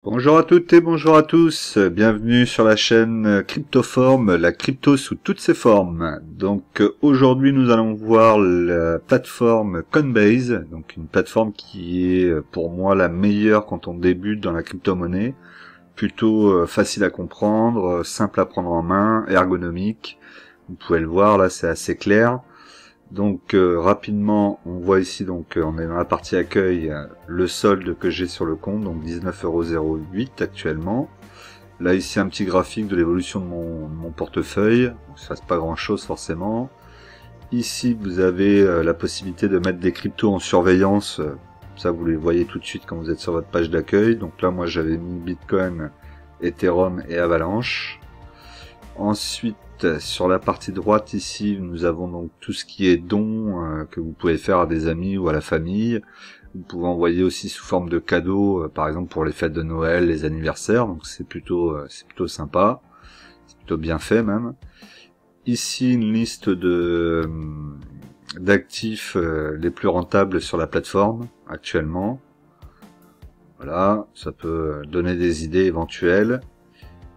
Bonjour à toutes et bonjour à tous, bienvenue sur la chaîne Cryptoform, la crypto sous toutes ses formes. Donc aujourd'hui nous allons voir la plateforme Coinbase, donc une plateforme qui est pour moi la meilleure quand on débute dans la crypto-monnaie, plutôt facile à comprendre, simple à prendre en main, ergonomique. Vous pouvez le voir là, c'est assez clair. Donc rapidement, on voit ici, donc on est dans la partie accueil, le solde que j'ai sur le compte, donc 19,08 € actuellement. Là ici un petit graphique de l'évolution de mon portefeuille, donc ça c'est pas grand chose forcément. Ici vous avez la possibilité de mettre des cryptos en surveillance, ça vous les voyez tout de suite quand vous êtes sur votre page d'accueil. Donc là moi j'avais mis Bitcoin, Ethereum et Avalanche. Ensuite, sur la partie droite ici, nous avons donc tout ce qui est dons que vous pouvez faire à des amis ou à la famille. Vous pouvez envoyer aussi sous forme de cadeaux, par exemple pour les fêtes de Noël, les anniversaires. Donc c'est plutôt sympa, c'est plutôt bien fait même. Ici une liste d'actifs les plus rentables sur la plateforme actuellement. Voilà, ça peut donner des idées éventuelles.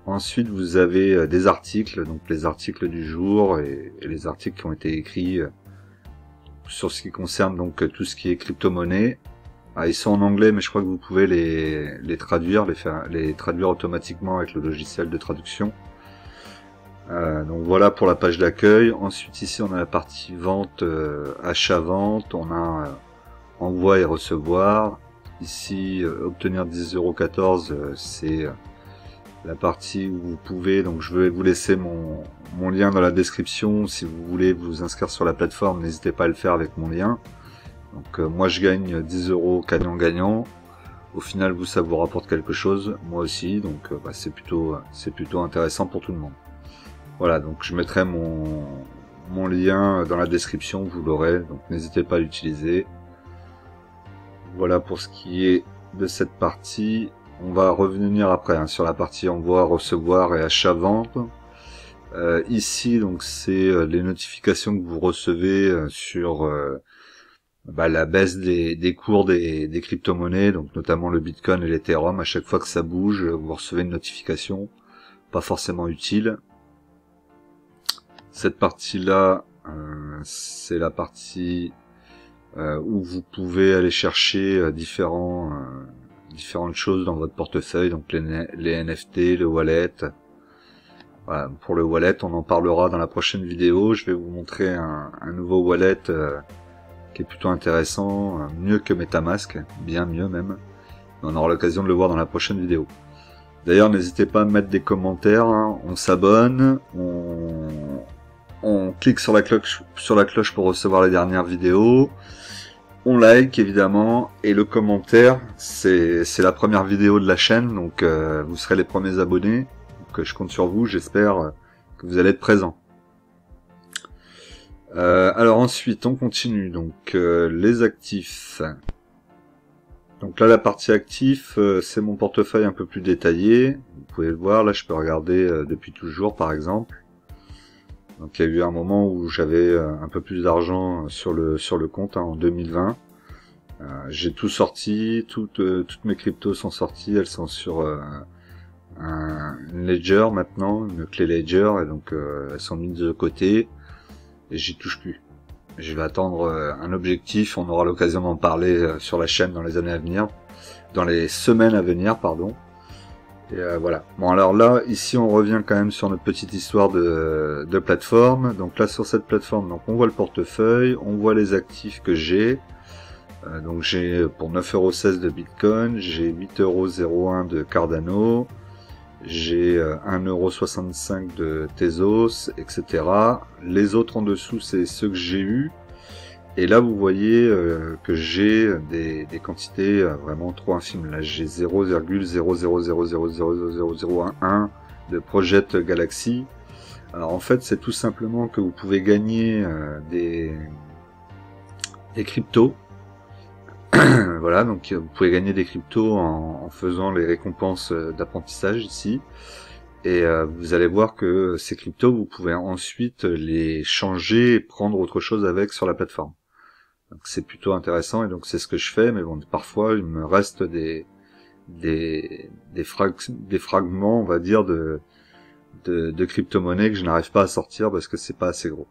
Ensuite, vous avez des articles, donc les articles du jour et les articles qui ont été écrits sur ce qui concerne donc tout ce qui est crypto-monnaie. Ah, ils sont en anglais, mais je crois que vous pouvez les traduire, les traduire automatiquement avec le logiciel de traduction. Donc voilà pour la page d'accueil. Ensuite, ici, on a la partie vente, achat-vente. On a envoi et recevoir. Ici, obtenir 10,14 €, c'est la partie où vous pouvez, donc je vais vous laisser mon lien dans la description. Si vous voulez vous inscrire sur la plateforme, n'hésitez pas à le faire avec mon lien. Donc moi je gagne 10 € gagnant-gagnant. Au final vous, ça vous rapporte quelque chose, moi aussi, donc c'est plutôt intéressant pour tout le monde. Voilà, donc je mettrai mon lien dans la description, vous l'aurez, donc n'hésitez pas à l'utiliser. Voilà pour ce qui est de cette partie. On va revenir après sur la partie envoi, recevoir et achat-vente. Ici, donc c'est les notifications que vous recevez sur la baisse des cours des crypto-monnaies, donc notamment le Bitcoin et l'Ethereum. À chaque fois que ça bouge, vous recevez une notification, pas forcément utile. Cette partie-là, c'est la partie où vous pouvez aller chercher différentes choses dans votre portefeuille, donc les NFT, le wallet. Voilà, pour le wallet, on en parlera dans la prochaine vidéo. Je vais vous montrer un nouveau wallet qui est plutôt intéressant, mieux que MetaMask, bien mieux même. On aura l'occasion de le voir dans la prochaine vidéo. D'ailleurs, n'hésitez pas à mettre des commentaires, hein. On s'abonne, on clique sur la cloche pour recevoir les dernières vidéos. On like évidemment, et le commentaire, c'est la première vidéo de la chaîne, donc vous serez les premiers abonnés. Donc je compte sur vous, j'espère que vous allez être présents. Alors ensuite, on continue, donc les actifs. Donc là, la partie actifs, c'est mon portefeuille un peu plus détaillé. Vous pouvez le voir, là je peux regarder depuis toujours par exemple. Donc il y a eu un moment où j'avais un peu plus d'argent sur le compte, hein, en 2020. J'ai tout sorti, toutes mes cryptos sont sorties, elles sont sur une ledger maintenant, une clé ledger, et donc elles sont mises de côté et j'y touche plus. Je vais attendre un objectif, on aura l'occasion d'en parler sur la chaîne dans les années à venir, dans les semaines à venir, pardon. Et voilà. Bon, alors là, ici on revient quand même sur notre petite histoire de plateforme. Donc là, sur cette plateforme, donc on voit le portefeuille, on voit les actifs que j'ai. Donc j'ai pour 9,16 € de Bitcoin, j'ai 8,01 € de Cardano, j'ai 1,65 € de Tezos, etc. Les autres en dessous, c'est ceux que j'ai eu. Et là, vous voyez que j'ai des quantités vraiment trop infimes. Là, j'ai 0,000000001 de Project Galaxy. Alors en fait, c'est tout simplement que vous pouvez gagner des cryptos. Voilà, donc vous pouvez gagner des cryptos en faisant les récompenses d'apprentissage ici. Et vous allez voir que ces cryptos, vous pouvez ensuite les changer et prendre autre chose avec sur la plateforme. Donc c'est plutôt intéressant, et donc c'est ce que je fais, mais bon, parfois il me reste des des fragments, on va dire, de crypto-monnaies que je n'arrive pas à sortir parce que c'est pas assez gros.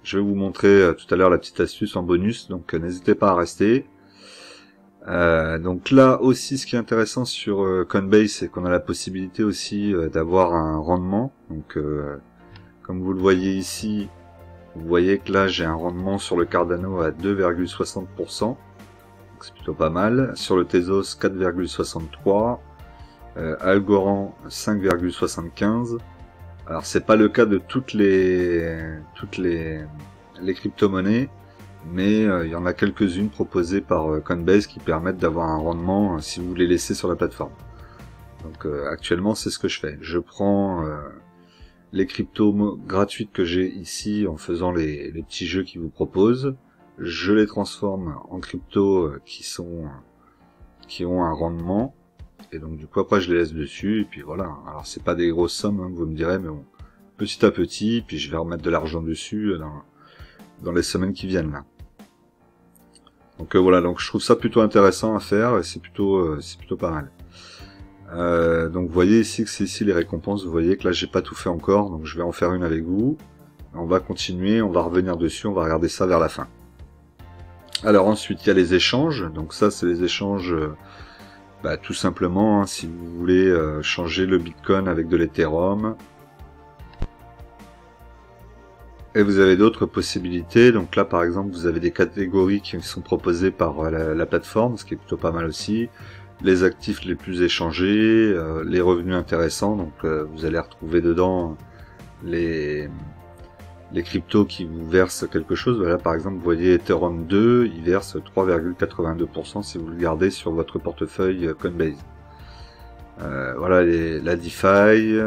Je vais vous montrer tout à l'heure la petite astuce en bonus, donc n'hésitez pas à rester. Donc là aussi, ce qui est intéressant sur Coinbase, c'est qu'on a la possibilité aussi d'avoir un rendement. Donc comme vous le voyez ici, vous voyez que là j'ai un rendement sur le Cardano à 2,60%. C'est plutôt pas mal. Sur le Tezos 4,63. Algorand 5,75. Alors c'est pas le cas de toutes les crypto-monnaies, mais il y en a quelques-unes proposées par Coinbase qui permettent d'avoir un rendement si vous les laissez sur la plateforme. Donc actuellement c'est ce que je fais. Je prends les cryptos gratuites que j'ai ici en faisant les petits jeux qu'ils vous proposent. Je les transforme en cryptos qui ont un rendement. Et donc du coup après je les laisse dessus et puis voilà. Alors c'est pas des grosses sommes, hein, vous me direz, mais bon, petit à petit, puis je vais remettre de l'argent dessus dans les semaines qui viennent là. Donc voilà, donc je trouve ça plutôt intéressant à faire et c'est plutôt pas mal. Donc vous voyez ici que c'est ici les récompenses, vous voyez que là j'ai pas tout fait encore, donc je vais en faire une avec vous. On va continuer, on va revenir dessus, on va regarder ça vers la fin. Alors ensuite il y a les échanges, donc ça c'est les échanges tout simplement, hein, si vous voulez changer le Bitcoin avec de l'Ethereum. Et vous avez d'autres possibilités. Donc là, par exemple, vous avez des catégories qui sont proposées par la plateforme, ce qui est plutôt pas mal aussi. Les actifs les plus échangés, les revenus intéressants. Donc vous allez retrouver dedans les cryptos qui vous versent quelque chose. Voilà, par exemple, vous voyez Ethereum 2, il verse 3,82% si vous le gardez sur votre portefeuille Coinbase. Voilà la DeFi,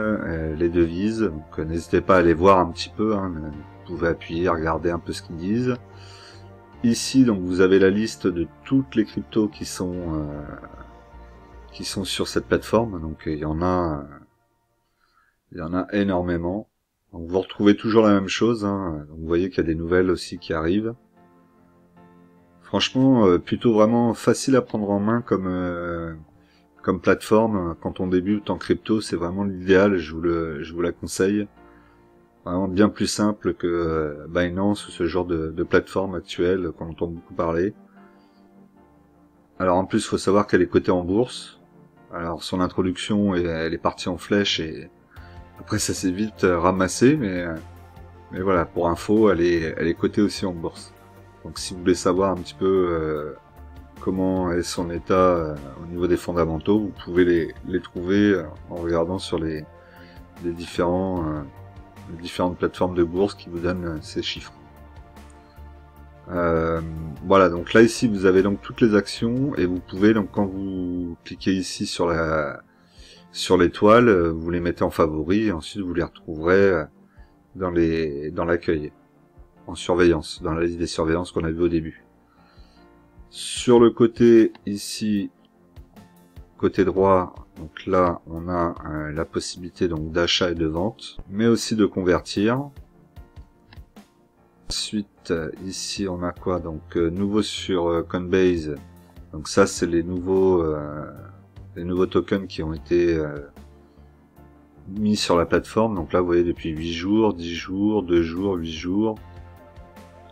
les devises. Donc n'hésitez pas à aller voir un petit peu. Hein, vous pouvez appuyer, regarder un peu ce qu'ils disent. Ici, donc vous avez la liste de toutes les cryptos qui sont sur cette plateforme. Donc il y en a énormément. Donc vous retrouvez toujours la même chose, hein. Donc vous voyez qu'il y a des nouvelles aussi qui arrivent. Franchement, plutôt vraiment facile à prendre en main comme plateforme. Quand on débute en crypto, c'est vraiment l'idéal, je vous la conseille. Vraiment bien plus simple que Binance ou ce genre de plateforme actuelle qu'on entend beaucoup parler. Alors en plus, il faut savoir qu'elle est cotée en bourse. Alors son introduction, elle est partie en flèche et après ça s'est vite ramassé, mais voilà, pour info, elle est cotée aussi en bourse. Donc si vous voulez savoir un petit peu comment est son état au niveau des fondamentaux, vous pouvez les trouver en regardant sur les différentes plateformes de bourse qui vous donnent ces chiffres. Voilà, donc là ici vous avez donc toutes les actions et vous pouvez donc quand vous cliquez ici sur l'étoile, vous les mettez en favori et ensuite vous les retrouverez dans l'accueil, en surveillance, dans la liste des surveillances qu'on a vu au début. Sur le côté ici, côté droit, donc là on a la possibilité donc d'achat et de vente, mais aussi de convertir. Ensuite ici on a quoi, donc nouveau sur Coinbase, donc ça c'est les nouveaux tokens qui ont été mis sur la plateforme. Donc là vous voyez depuis 8 jours, 10 jours, 2 jours, 8 jours.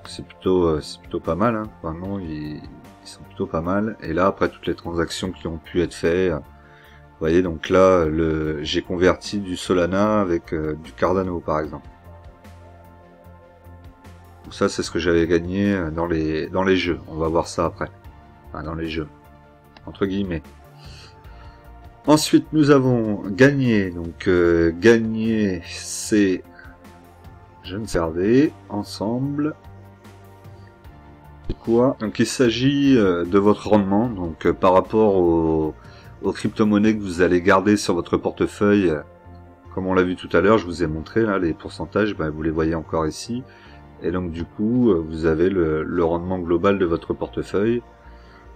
C'est plutôt pas mal, hein. Vraiment ils sont plutôt pas mal. Et là après toutes les transactions qui ont pu être faites, vous voyez donc là j'ai converti du Solana avec du Cardano par exemple. Donc ça c'est ce que j'avais gagné dans les jeux. On va voir ça après. Enfin dans les jeux entre guillemets. Ensuite, nous avons gagné. Donc, gagner, c'est... Je ne sais regarder ensemble. C'est quoi? Donc, il s'agit de votre rendement. Donc, par rapport aux crypto-monnaies que vous allez garder sur votre portefeuille. Comme on l'a vu tout à l'heure, je vous ai montré là les pourcentages. Vous les voyez encore ici. Et donc, du coup, vous avez le rendement global de votre portefeuille.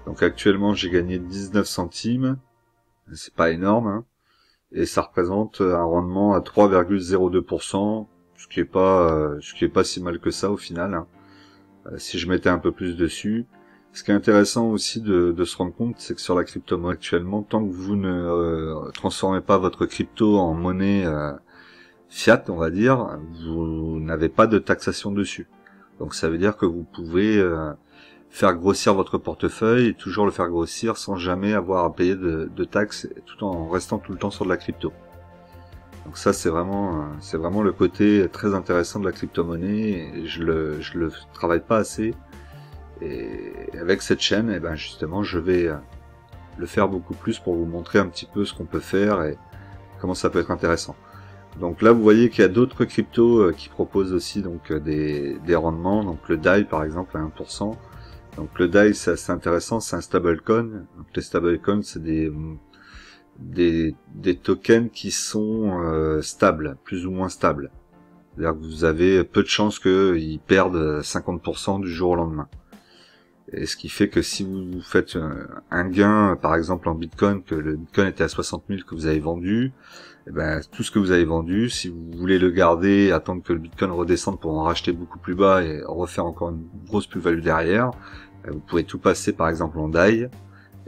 Donc, actuellement, j'ai gagné 19 centimes. C'est pas énorme, hein. Et ça représente un rendement à 3,02%, ce qui est pas si mal que ça au final, hein. Si je mettais un peu plus dessus, Ce qui est intéressant aussi de se rendre compte, c'est que sur la crypto-monnaie actuellement, tant que vous ne transformez pas votre crypto en monnaie fiat, on va dire, vous n'avez pas de taxation dessus. Donc ça veut dire que vous pouvez faire grossir votre portefeuille et toujours le faire grossir sans jamais avoir à payer de taxes, tout en restant tout le temps sur de la crypto. Donc ça c'est vraiment le côté très intéressant de la crypto-monnaie, et je le travaille pas assez. Et avec cette chaîne, eh ben justement, je vais le faire beaucoup plus pour vous montrer un petit peu ce qu'on peut faire et comment ça peut être intéressant. Donc là, vous voyez qu'il y a d'autres cryptos qui proposent aussi donc des rendements. Donc le DAI par exemple à 1%. Donc le DAI c'est assez intéressant, c'est un stablecoin. Donc les stablecoins c'est des tokens qui sont stables, plus ou moins stables. C'est-à-dire que vous avez peu de chances qu'ils perdent 50% du jour au lendemain. Et ce qui fait que si vous faites un gain, par exemple en Bitcoin, que le Bitcoin était à 60 000 que vous avez vendu, et ben tout ce que vous avez vendu, si vous voulez le garder, attendre que le Bitcoin redescende pour en racheter beaucoup plus bas et refaire encore une grosse plus-value derrière, vous pouvez tout passer par exemple en DAI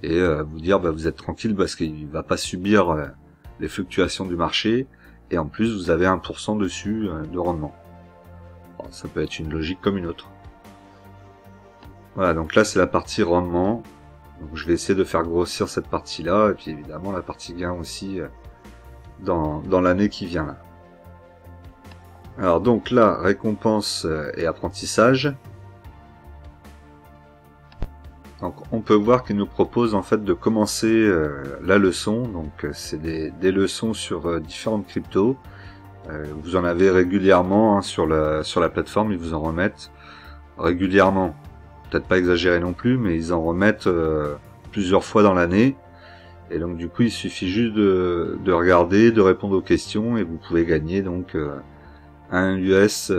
et vous dire vous êtes tranquille parce qu'il va pas subir les fluctuations du marché, et en plus vous avez 1% dessus de rendement. Bon, ça peut être une logique comme une autre. Voilà, donc là c'est la partie rendement. Donc je vais essayer de faire grossir cette partie-là, et puis évidemment la partie gain aussi dans l'année qui vient là. Alors donc là, récompense et apprentissage. Donc on peut voir qu'il nous propose en fait de commencer la leçon. Donc c'est des leçons sur différentes cryptos. Vous en avez régulièrement sur la plateforme, ils vous en remettent régulièrement. Peut-être pas exagéré non plus, mais ils en remettent plusieurs fois dans l'année. Et donc du coup, il suffit juste de regarder, de répondre aux questions, et vous pouvez gagner donc un US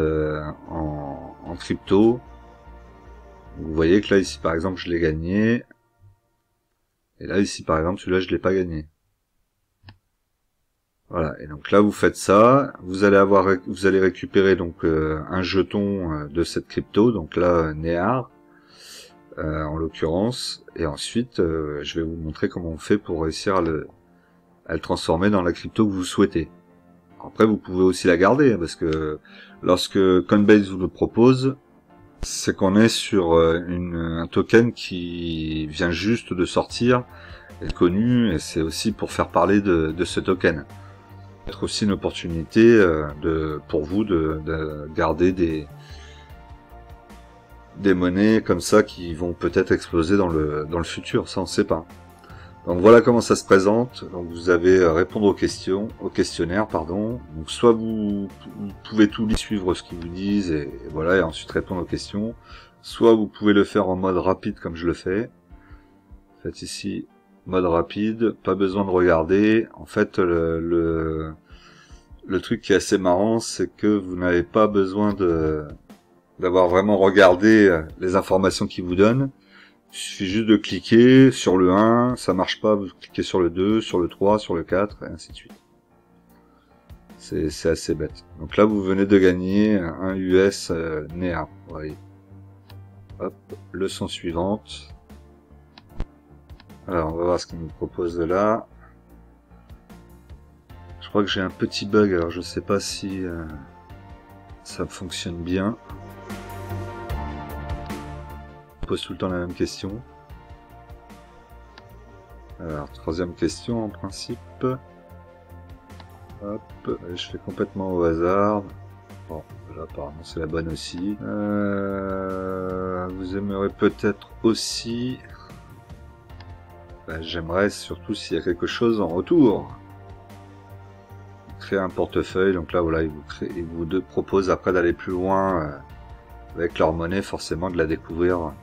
en crypto. Vous voyez que là, ici par exemple, je l'ai gagné. Et là, ici par exemple, celui-là, je l'ai pas gagné. Voilà. Et donc là, vous faites ça. Vous allez récupérer donc un jeton de cette crypto. Donc là, NEAR. En l'occurrence, et ensuite je vais vous montrer comment on fait pour réussir à le transformer dans la crypto que vous souhaitez. Après vous pouvez aussi la garder, parce que lorsque Coinbase vous le propose, c'est qu'on est sur un token qui vient juste de sortir, est connu, et c'est aussi pour faire parler de ce token. Être aussi une opportunité pour vous de garder des monnaies comme ça qui vont peut-être exploser dans le futur, ça on sait pas. Donc voilà comment ça se présente. Donc vous avez répondre au questionnaire, pardon. Donc soit vous pouvez tout suivre ce qu'ils vous disent et voilà, et ensuite répondre aux questions. Soit vous pouvez le faire en mode rapide comme je le fais. Faites ici mode rapide, pas besoin de regarder. En fait le truc qui est assez marrant, c'est que vous n'avez pas besoin d'avoir vraiment regardé les informations qu'ils vous donnent. Il suffit juste de cliquer sur le 1, ça marche pas, vous cliquez sur le 2, sur le 3, sur le 4, et ainsi de suite. C'est assez bête. Donc là, vous venez de gagner un US NEA. Vous voyez. Hop, leçon suivante. Alors, on va voir ce qu'il nous propose là. Je crois que j'ai un petit bug, alors je sais pas si ça fonctionne bien. Pose tout le temps la même question. Alors, troisième question en principe. Hop, je fais complètement au hasard. Bon, là apparemment c'est la bonne aussi. Vous aimeriez peut-être aussi... j'aimerais surtout s'il y a quelque chose en retour. Créer un portefeuille, donc là voilà, ils vous proposent après d'aller plus loin avec leur monnaie, forcément de la découvrir.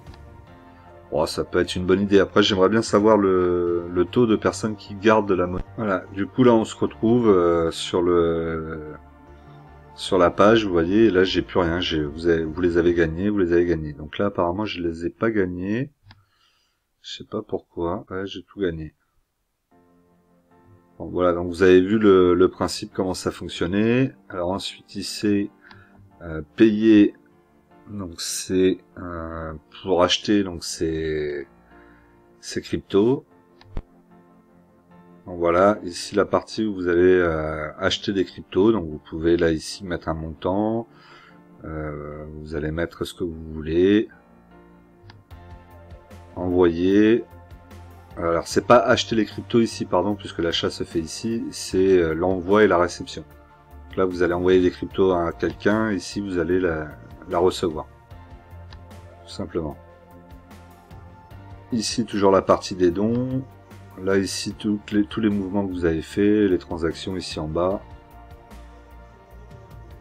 Oh, ça peut être une bonne idée. Après, j'aimerais bien savoir le taux de personnes qui gardent de la monnaie. Voilà. Du coup, là, on se retrouve sur la page. Vous voyez, là, j'ai plus rien. Vous les avez gagnés, vous les avez gagnés. Donc là, apparemment, je les ai pas gagnés. Je sais pas pourquoi. Ouais, j'ai tout gagné. Bon, voilà. Donc, vous avez vu le principe, comment ça fonctionnait. Alors ensuite, ici, payer Donc c'est pour acheter donc ces cryptos. Donc voilà, ici la partie où vous allez acheter des cryptos. Donc vous pouvez là ici mettre un montant. Vous allez mettre ce que vous voulez. Envoyer. Alors c'est pas acheter les cryptos ici, pardon, puisque l'achat se fait ici. C'est l'envoi et la réception. Donc là vous allez envoyer des cryptos à quelqu'un. Ici vous allez la recevoir. Tout simplement. Ici toujours la partie des dons. Là ici tous les mouvements que vous avez fait, les transactions ici en bas.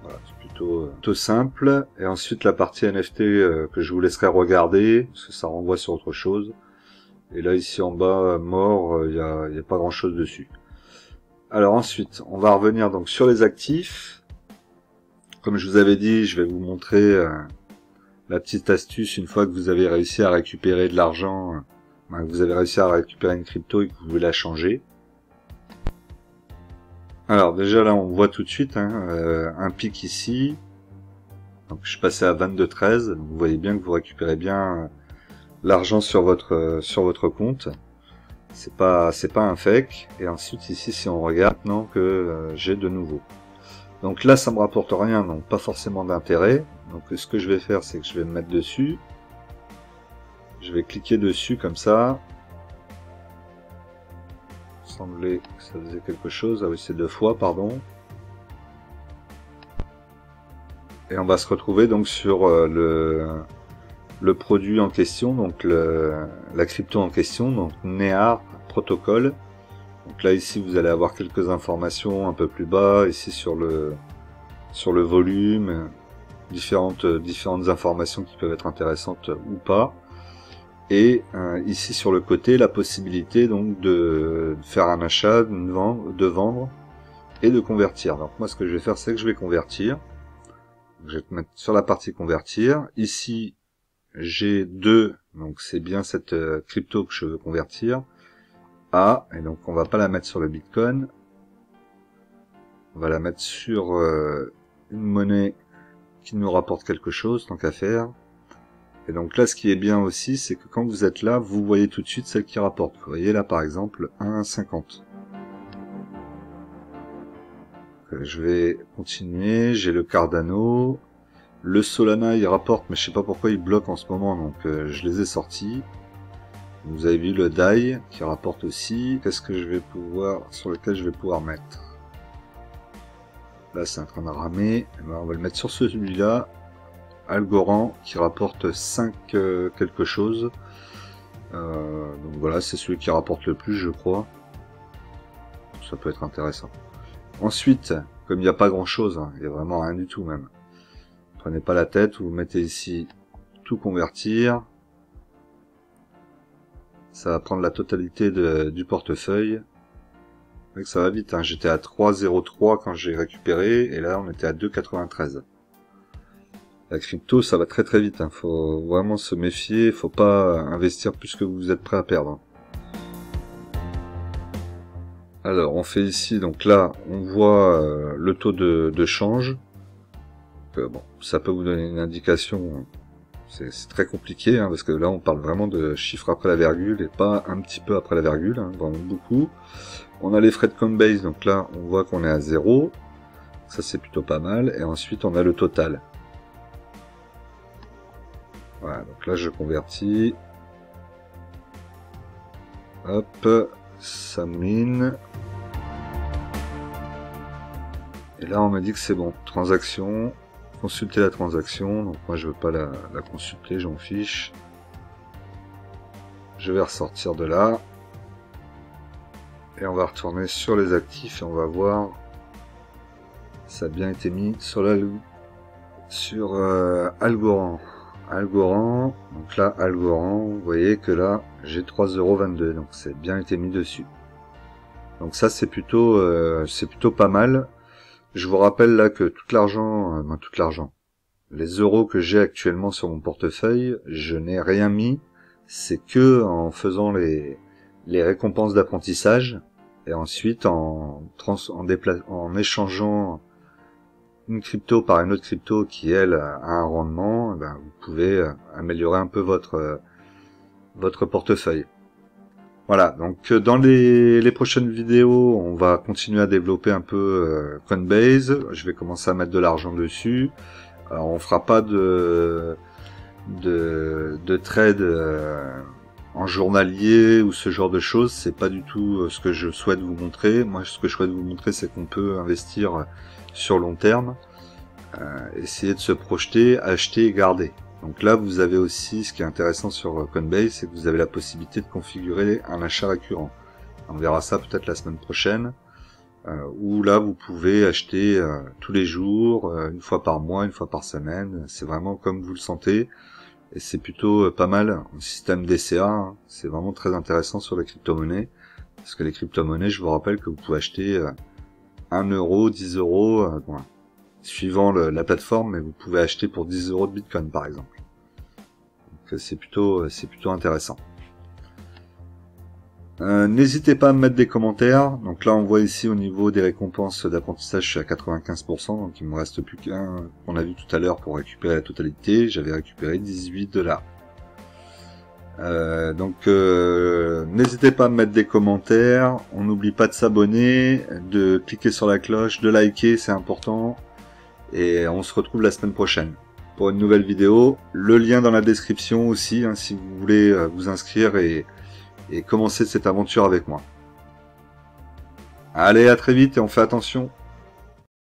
Voilà, c'est plutôt simple. Et ensuite la partie NFT que je vous laisserai regarder, parce que ça renvoie sur autre chose. Et là ici en bas, mort, il y a pas grand chose dessus. Alors ensuite, on va revenir donc sur les actifs. Comme je vous avais dit, je vais vous montrer la petite astuce une fois que vous avez réussi à récupérer de l'argent, que vous avez réussi à récupérer une crypto et que vous voulez la changer. Alors déjà là on voit tout de suite un pic ici. Donc je suis passé à 22,13. Donc vous voyez bien que vous récupérez bien l'argent sur votre compte. C'est pas un fake. Et ensuite ici si on regarde maintenant que j'ai de nouveau. Donc là ça me rapporte rien, donc pas forcément d'intérêt. Donc ce que je vais faire c'est que je vais me mettre dessus. Je vais cliquer dessus comme ça. Il semblait que ça faisait quelque chose. Ah oui c'est 2 fois pardon. Et on va se retrouver donc sur le produit en question, donc la crypto en question, donc Near Protocol. Donc là ici vous allez avoir quelques informations un peu plus bas, ici sur le volume, différentes informations qui peuvent être intéressantes ou pas. Et ici sur le côté la possibilité donc de faire un achat, de vendre et de convertir. Donc moi ce que je vais faire c'est que je vais convertir. Je vais te mettre sur la partie convertir. Ici j'ai 2, donc c'est bien cette crypto que je veux convertir. A, et donc on va pas la mettre sur le Bitcoin. On va la mettre sur une monnaie qui nous rapporte quelque chose, tant qu'à faire. Et donc là, ce qui est bien aussi, c'est que quand vous êtes là, vous voyez tout de suite celle qui rapporte. Vous voyez là, par exemple, 1,50. Je vais continuer. J'ai le Cardano. Le Solana, il rapporte, mais je sais pas pourquoi il bloque en ce moment, donc je les ai sortis. Vous avez vu le DAI qui rapporte aussi. Qu'est-ce que je vais sur lequel je vais pouvoir mettre? Là, c'est en train de ramer. Eh ben, on va le mettre sur celui-là. Algorand qui rapporte 5 quelque chose. Donc voilà, c'est celui qui rapporte le plus, je crois. Ça peut être intéressant. Ensuite, comme il n'y a pas grand-chose, il n'y a vraiment rien du tout même. Prenez pas la tête, vous mettez ici tout convertir. Ça va prendre la totalité du portefeuille. Donc ça va vite, j'étais à 3,03 quand j'ai récupéré, et là on était à 2,93. La crypto, ça va très très vite, faut vraiment se méfier, faut pas investir plus que vous êtes prêt à perdre. Alors on fait ici, donc là on voit le taux de change. Bon, ça peut vous donner une indication, c'est très compliqué, parce que là on parle vraiment de chiffres après la virgule et pas un petit peu après la virgule, vraiment beaucoup. On a les frais de Coinbase, donc là on voit qu'on est à 0, ça c'est plutôt pas mal, et ensuite on a le total. Voilà, donc là je convertis. Hop, ça mouline. Et là on me dit que c'est bon, transaction. Consulter la transaction, donc moi je veux pas la consulter, j'en fiche. Je vais ressortir de là. Et on va retourner sur les actifs et on va voir. Ça a bien été mis sur Algorand. Algorand, donc là Algorand, vous voyez que là j'ai 3,22€, donc c'est bien été mis dessus. Donc ça c'est plutôt pas mal. Je vous rappelle là que tout l'argent, les euros que j'ai actuellement sur mon portefeuille, je n'ai rien mis, c'est que en faisant les récompenses d'apprentissage et ensuite en échangeant une crypto par une autre crypto qui elle a un rendement, ben, vous pouvez améliorer un peu votre portefeuille. Voilà, donc dans les prochaines vidéos, on va continuer à développer un peu Coinbase. Je vais commencer à mettre de l'argent dessus. Alors on fera pas de trade en journalier ou ce genre de choses, c'est pas du tout ce que je souhaite vous montrer. Moi, ce que je souhaite vous montrer, c'est qu'on peut investir sur long terme, essayer de se projeter, acheter et garder. Donc là, vous avez aussi, ce qui est intéressant sur Coinbase, c'est que vous avez la possibilité de configurer un achat récurrent. On verra ça peut-être la semaine prochaine, où là, vous pouvez acheter tous les jours, une fois par mois, une fois par semaine. C'est vraiment comme vous le sentez. Et c'est plutôt pas mal, un système DCA, hein. C'est vraiment très intéressant sur les crypto-monnaies, parce que les crypto-monnaies, je vous rappelle que vous pouvez acheter 1 euro, 10 euros, bon, suivant la plateforme, mais vous pouvez acheter pour 10 euros de Bitcoin par exemple. Donc c'est plutôt intéressant. N'hésitez pas à me mettre des commentaires. Donc là on voit ici au niveau des récompenses d'apprentissage, je suis à 95%, donc il me reste plus qu'un qu'on a vu tout à l'heure pour récupérer la totalité. J'avais récupéré 18 $. N'hésitez pas à me mettre des commentaires. On n'oublie pas de s'abonner, de cliquer sur la cloche, de liker, c'est important. Et on se retrouve la semaine prochaine pour une nouvelle vidéo. Le lien dans la description aussi, hein, si vous voulez vous inscrire et commencer cette aventure avec moi. Allez, à très vite et on fait attention.